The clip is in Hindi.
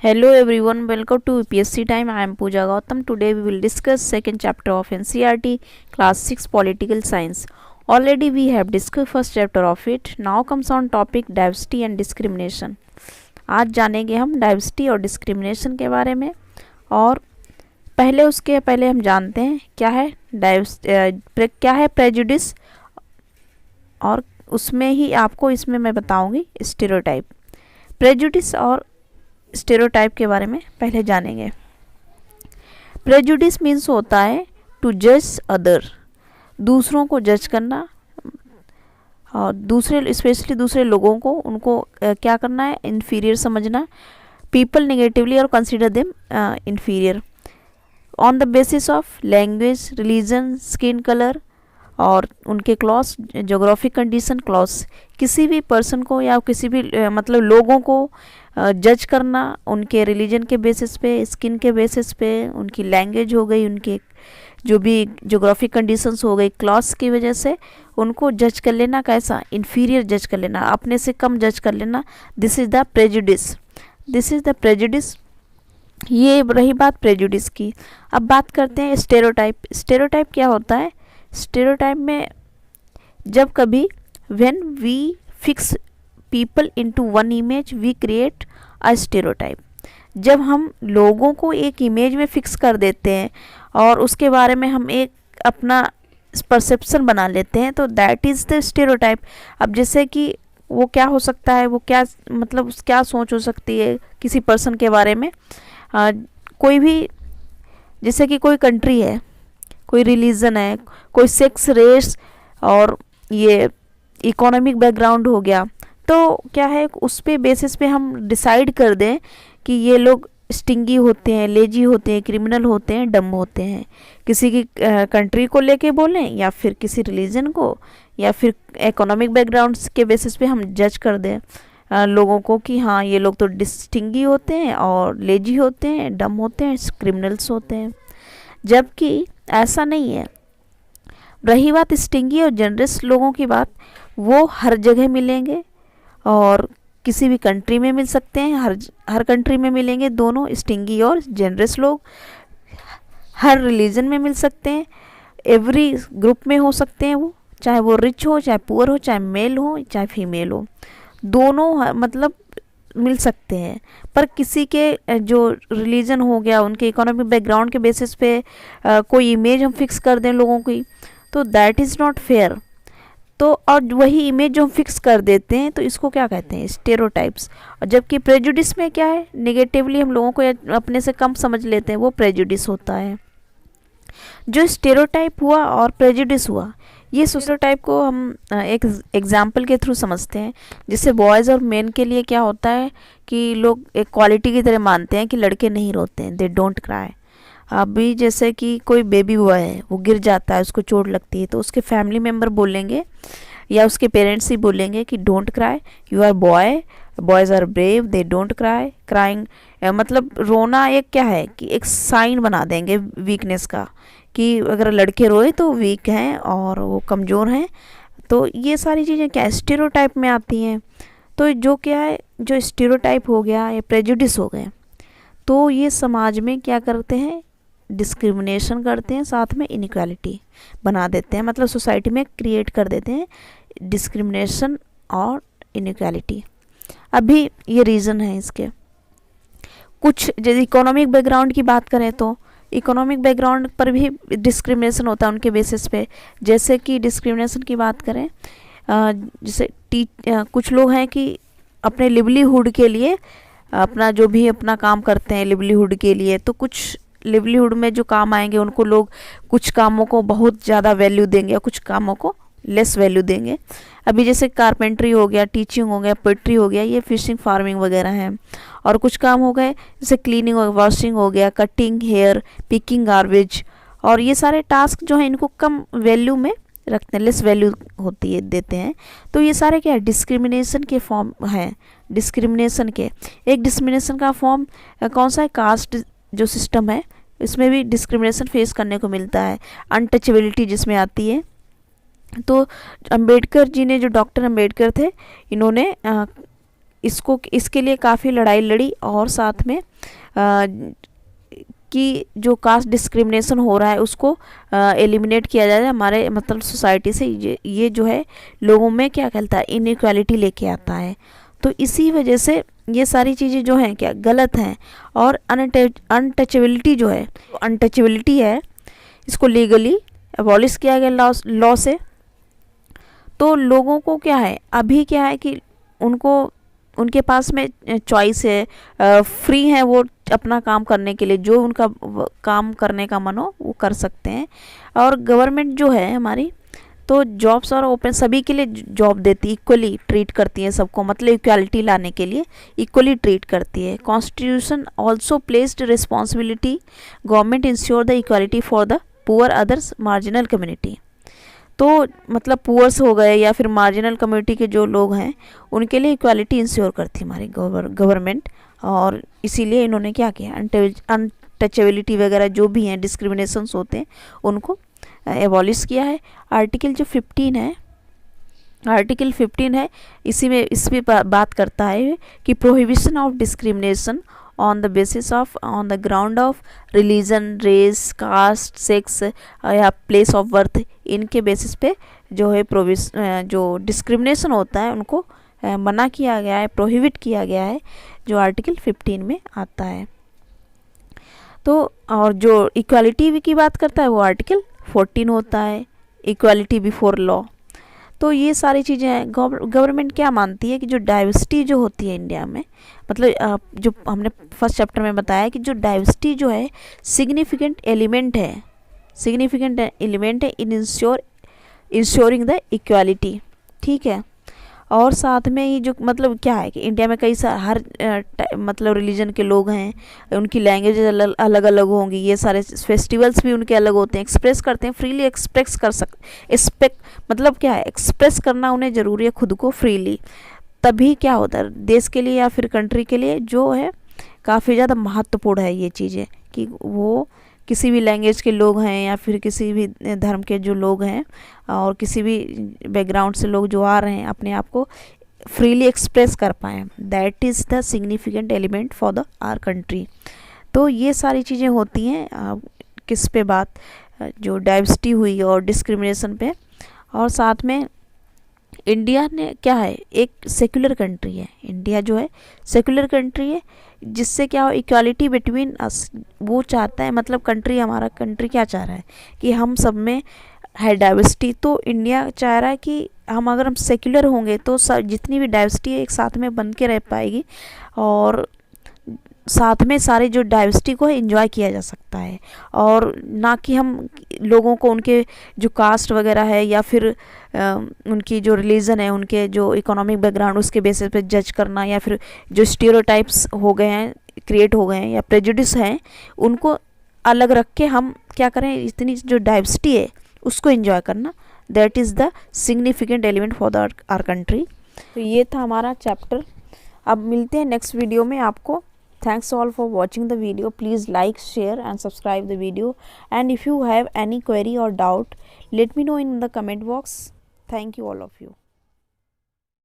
Hello everyone, welcome to UPSC time. I am Pooja Gautam. Today we will discuss second chapter of NCERT class 6 political science. Already we have discussed first chapter of it. Now comes on topic diversity and discrimination. आज जानेंगे हम डाइवर्सिटी और डिस्क्रिमिनेशन के बारे में। और उसके पहले हम जानते हैं क्या है प्रेजुडिस, और उसमें ही आपको इसमें मैं बताऊंगी स्टेरियोटाइप। प्रेजुडिस और स्टेरियोटाइप के बारे में पहले जानेंगे। प्रेजुडिस मीन्स होता है टू जज अदर, दूसरों को जज करना, और स्पेशली दूसरे लोगों को उनको क्या करना है, इन्फीरियर समझना। पीपल नेगेटिवली और consider them inferior on the basis of language, religion, skin colour और उनके क्लॉस, जोग्राफिक कंडीशन, क्लॉस। किसी भी पर्सन को या किसी भी मतलब लोगों को जज करना उनके रिलीजन के बेसिस पे, स्किन के बेसिस पे, उनकी लैंग्वेज हो गई, उनके जो भी जोग्राफिक कंडीशंस हो गई, क्लॉस की वजह से उनको जज कर लेना। कैसा? इन्फीरियर जज कर लेना, अपने से कम जज कर लेना। This is the prejudice. ये रही बात प्रेजुडिस की। अब बात करते हैं स्टेरियोटाइप। स्टेरियोटाइप क्या होता है? स्टेरियोटाइप में जब कभी when we fix people into one image we create a stereotype. जब हम लोगों को एक इमेज में फिक्स कर देते हैं और उसके बारे में हम एक अपना परसेप्शन बना लेते हैं, तो दैट इज़ द स्टेरियोटाइप। अब जैसे कि वो क्या हो सकता है, वो क्या मतलब क्या सोच हो सकती है किसी पर्सन के बारे में। कोई भी, जैसे कि कोई कंट्री है, कोई रिलीजन है, कोई सेक्स, रेस और ये इकोनॉमिक बैकग्राउंड हो गया, तो क्या है उस पे बेसिस पे हम डिसाइड कर दें कि ये लोग स्टिंगी होते हैं, लेजी होते हैं, क्रिमिनल होते हैं, डम होते हैं। किसी की कंट्री को लेके बोलें या फिर किसी रिलीजन को या फिर इकोनॉमिक बैकग्राउंड्स के बेसिस पे हम जज कर दें लोगों को कि हाँ ये लोग तो डिस्टिंगी होते हैं और लेजी होते हैं, डम होते हैं, क्रिमिनल्स होते हैं। जबकि ऐसा नहीं है। रही बात स्टिंगी और जनरस लोगों की बात, वो हर जगह मिलेंगे और किसी भी कंट्री में मिल सकते हैं, हर कंट्री में मिलेंगे दोनों, स्टिंगी और जनरस लोग। हर रिलीजन में मिल सकते हैं, एवरी ग्रुप में हो सकते हैं वो, चाहे वो रिच हो, चाहे पुअर हो, चाहे मेल हो, चाहे फीमेल हो, दोनों मतलब मिल सकते हैं। पर किसी के जो रिलीजन हो गया, उनके इकोनॉमिक बैकग्राउंड के बेसिस पे कोई इमेज हम फिक्स कर दें लोगों की, तो दैट इज़ नॉट फेयर। तो और वही इमेज जो हम फिक्स कर देते हैं, तो इसको क्या कहते हैं? स्टेरियोटाइप्स। और जबकि प्रेजुडिस में क्या है, नेगेटिवली हम लोगों को अपने से कम समझ लेते हैं, वो प्रेजुडिस होता है। जो स्टेरियोटाइप हुआ और प्रेजुडिस हुआ, ये स्टेरियोटाइप को हम एक एग्जाम्पल के थ्रू समझते हैं। जिससे बॉयज़ और मेन के लिए क्या होता है कि लोग एक क्वालिटी की तरह मानते हैं कि लड़के नहीं रोते हैं, दे डोंट क्राई। अभी जैसे कि कोई बेबी बॉय है, वो गिर जाता है, उसको चोट लगती है, तो उसके फैमिली मेम्बर बोलेंगे या उसके पेरेंट्स ही बोलेंगे कि don't cry, you are boy, boys are brave, they don't cry. Crying मतलब रोना एक क्या है कि एक साइन बना देंगे वीकनेस का, कि अगर लड़के रोए तो वीक हैं और वो कमज़ोर हैं। तो ये सारी चीज़ें क्या स्टेरियोटाइप में आती हैं। तो जो क्या है, जो स्टेरियोटाइप हो गया या प्रेजुडिस हो गए, तो ये समाज में क्या करते हैं, डिस्क्रिमिनेशन करते हैं, साथ में इनइक्वालिटी बना देते हैं। मतलब सोसाइटी में क्रिएट कर देते हैं डिस्क्रिमिनेशन और इनइक्वालिटी। अभी ये रीज़न है इसके। कुछ जैसे इकोनॉमिक बैकग्राउंड की बात करें, तो इकोनॉमिक बैकग्राउंड पर भी डिस्क्रिमिनेशन होता है उनके बेसिस पे। जैसे कि डिस्क्रिमिनेशन की बात करें, जैसे कुछ लोग हैं कि अपने लिवलीहुड के लिए अपना जो भी अपना काम करते हैं लिवलीहुड के लिए, तो कुछ लिवलीहुड में जो काम आएंगे उनको लोग कुछ कामों को बहुत ज़्यादा वैल्यू देंगे और कुछ कामों को लेस वैल्यू देंगे। अभी जैसे कारपेंट्री हो गया, टीचिंग हो गया, पोइट्री हो गया, ये फिशिंग, फार्मिंग वगैरह हैं। और कुछ काम हो गए जैसे क्लीनिंग और वॉशिंग हो गया, कटिंग हेयर, पिकिंग गार्बेज, और ये सारे टास्क जो हैं इनको कम वैल्यू में रखते हैं, लेस वैल्यू होती है देते हैं। तो ये सारे क्या है, डिस्क्रिमिनेशन के फॉर्म हैं। डिस्क्रिमिनेशन के एक डिस्क्रिमिनेशन का फॉर्म कौन सा है? कास्ट जो सिस्टम है, इसमें भी डिस्क्रिमिनेशन फेस करने को मिलता है। अनटचेबिलिटी जिसमें आती है। तो अंबेडकर जी ने, जो डॉक्टर अंबेडकर थे, इन्होंने इसके लिए काफ़ी लड़ाई लड़ी और साथ में कि जो कास्ट डिस्क्रिमिनेशन हो रहा है उसको एलिमिनेट किया जाए हमारे मतलब सोसाइटी से। ये जो है लोगों में क्या कहता है, इनइक्वालिटी लेके आता है। तो इसी वजह से ये सारी चीज़ें जो हैं क्या गलत हैं। और अनटचेबिलिटी जो है, अनटचेबिलिटी है, इसको लीगली अबॉलिश किया गया लॉ से। तो लोगों को क्या है, अभी क्या है कि उनके पास में चॉइस है, फ्री है वो अपना काम करने के लिए, जो उनका काम करने का मन हो वो कर सकते हैं। और गवर्नमेंट जो है हमारी, तो जॉब्स और ओपन सभी के लिए जॉब देती है, इक्वली ट्रीट करती है सबको, मतलब इक्वालिटी लाने के लिए इक्वली ट्रीट करती है। Constitution also placed responsibility government ensure the equality for the poor others marginal community. तो मतलब पुअर्स हो गए या फिर मार्जिनल कम्युनिटी के जो लोग हैं उनके लिए इक्वालिटी इंश्योर करती है हमारी गवर्नमेंट। और इसीलिए इन्होंने क्या किया, अनटचेबिलिटी वगैरह जो भी हैं डिस्क्रिमिनेशंस होते हैं उनको एबॉलिश किया है। आर्टिकल जो 15 है, आर्टिकल 15 है, इस पे बात करता है कि prohibition of discrimination on the basis of on the ground of religion, race, caste, sex या प्लेस ऑफ बर्थ, इनके बेसिस पे जो है जो डिस्क्रिमिनेशन होता है उनको मना किया गया है, प्रोहिबिट किया गया है, जो आर्टिकल 15 में आता है। तो और जो इक्वालिटी की बात करता है वो आर्टिकल 14 होता है, इक्वालिटी बिफोर लॉ। तो ये सारी चीज़ें हैं। गवर्नमेंट क्या मानती है कि जो डाइवर्सिटी जो होती है इंडिया में, मतलब जो हमने फर्स्ट चैप्टर में बताया कि जो डाइवर्सिटी जो है सिग्निफिकेंट एलिमेंट है इन इंश्योरिंग द इक्वालिटी, ठीक है। और साथ में ही जो मतलब क्या है कि इंडिया में कई सारे हर मतलब रिलीजन के लोग हैं, उनकी लैंग्वेज अलग अलग होंगी, ये सारे फेस्टिवल्स भी उनके अलग होते हैं, एक्सप्रेस करते हैं फ्रीली, एक्सप्रेस कर मतलब क्या है, एक्सप्रेस करना उन्हें ज़रूरी है खुद को फ्रीली। तभी क्या होता है देश के लिए या फिर कंट्री के लिए जो है काफ़ी ज़्यादा महत्वपूर्ण है ये चीज़ें, कि वो किसी भी लैंग्वेज के लोग हैं या फिर किसी भी धर्म के जो लोग हैं और किसी भी बैकग्राउंड से लोग जो आ रहे हैं अपने आप को फ्रीली एक्सप्रेस कर पाएँ। That is the significant element for the our country. तो ये सारी चीज़ें होती हैं किस पे बात, जो डाइवर्सिटी हुई और डिस्क्रिमिनेशन पे। और साथ में इंडिया ने क्या है, एक सेक्युलर कंट्री है, इंडिया जो है सेक्युलर कंट्री है, जिससे क्या हो इक्वालिटी बिटवीन अस वो चाहता है, मतलब हमारा कंट्री क्या चाह रहा है कि हम सब में है डाइवर्सिटी। तो इंडिया चाह रहा है कि अगर हम सेक्युलर होंगे तो जितनी भी डाइवर्सिटी है एक साथ में बन के रह पाएगी और साथ में सारे जो डाइवर्सिटी को एंजॉय किया जा सकता है। और ना कि हम लोगों को उनके जो कास्ट वगैरह है या फिर उनकी जो रिलीजन है, उनके जो इकोनॉमिक बैकग्राउंड, उसके बेसिस पे जज करना, या फिर जो स्टीरियोटाइप्स हो गए हैं, क्रिएट हो गए हैं, या प्रेजुडिस हैं, उनको अलग रख के हम क्या करें, इतनी जो डाइवर्सिटी है उसको एंजॉय करना। That is the significant element for the our country. तो ये था हमारा चैप्टर। अब मिलते हैं नेक्स्ट वीडियो में आपको। Thanks all for watching the video. Please like, share and subscribe the video. And if you have any query or doubt, let me know in the comment box. Thank you all of you.